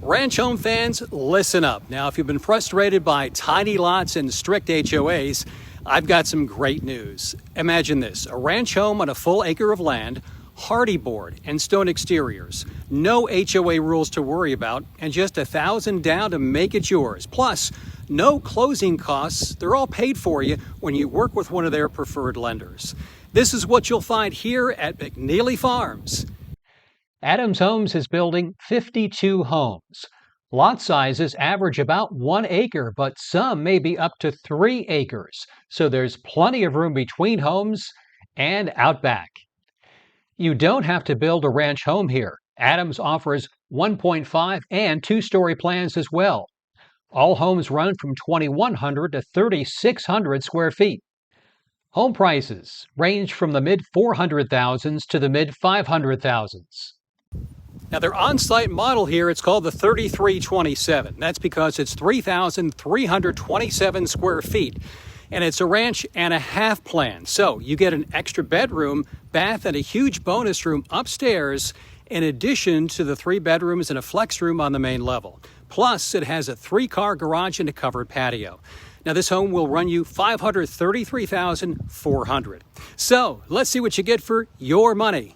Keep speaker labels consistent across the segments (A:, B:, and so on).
A: Ranch home fans, listen up. Now, if you've been frustrated by tiny lots and strict HOAs, I've got some great news. Imagine this, a ranch home on a full acre of land, Hardie board and stone exteriors, no HOA rules to worry about, and just $1,000 down to make it yours. Plus, no closing costs. They're all paid for you when you work with one of their preferred lenders. This is what you'll find here at McNeely Farms. Adams Homes is building 52 homes. Lot sizes average about 1 acre, but some may be up to 3 acres. So there's plenty of room between homes and out back. You don't have to build a ranch home here. Adams offers 1.5 and 2-story plans as well. All homes run from 2,100 to 3,600 square feet. Home prices range from the mid-400,000s to the mid-500,000s. Now, their on-site model here, it's called the 3327. That's because it's 3,327 square feet. And it's a ranch and a half plan. So you get an extra bedroom, bath, and a huge bonus room upstairs, in addition to the 3 bedrooms and a flex room on the main level. Plus, it has a 3-car garage and a covered patio. Now, this home will run you $533,400. So let's see what you get for your money.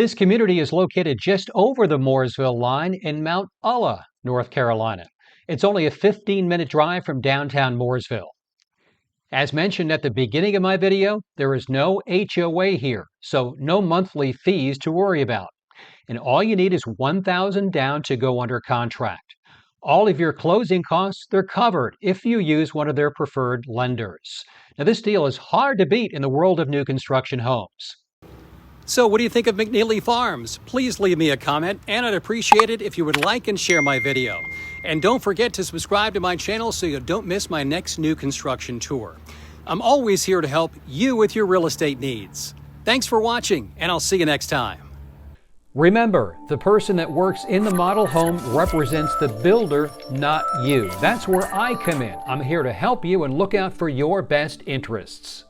A: This community is located just over the Mooresville line in Mount Ulla, North Carolina. It's only a 15-minute drive from downtown Mooresville. As mentioned at the beginning of my video, there is no HOA here, so no monthly fees to worry about. And all you need is $1,000 down to go under contract. All of your closing costs, they're covered if you use one of their preferred lenders. Now, this deal is hard to beat in the world of new construction homes. So what do you think of McNeely Farms? Please leave me a comment, and I'd appreciate it if you would like and share my video. And don't forget to subscribe to my channel so you don't miss my next new construction tour. I'm always here to help you with your real estate needs. Thanks for watching, and I'll see you next time. Remember, the person that works in the model home represents the builder, not you. That's where I come in. I'm here to help you and look out for your best interests.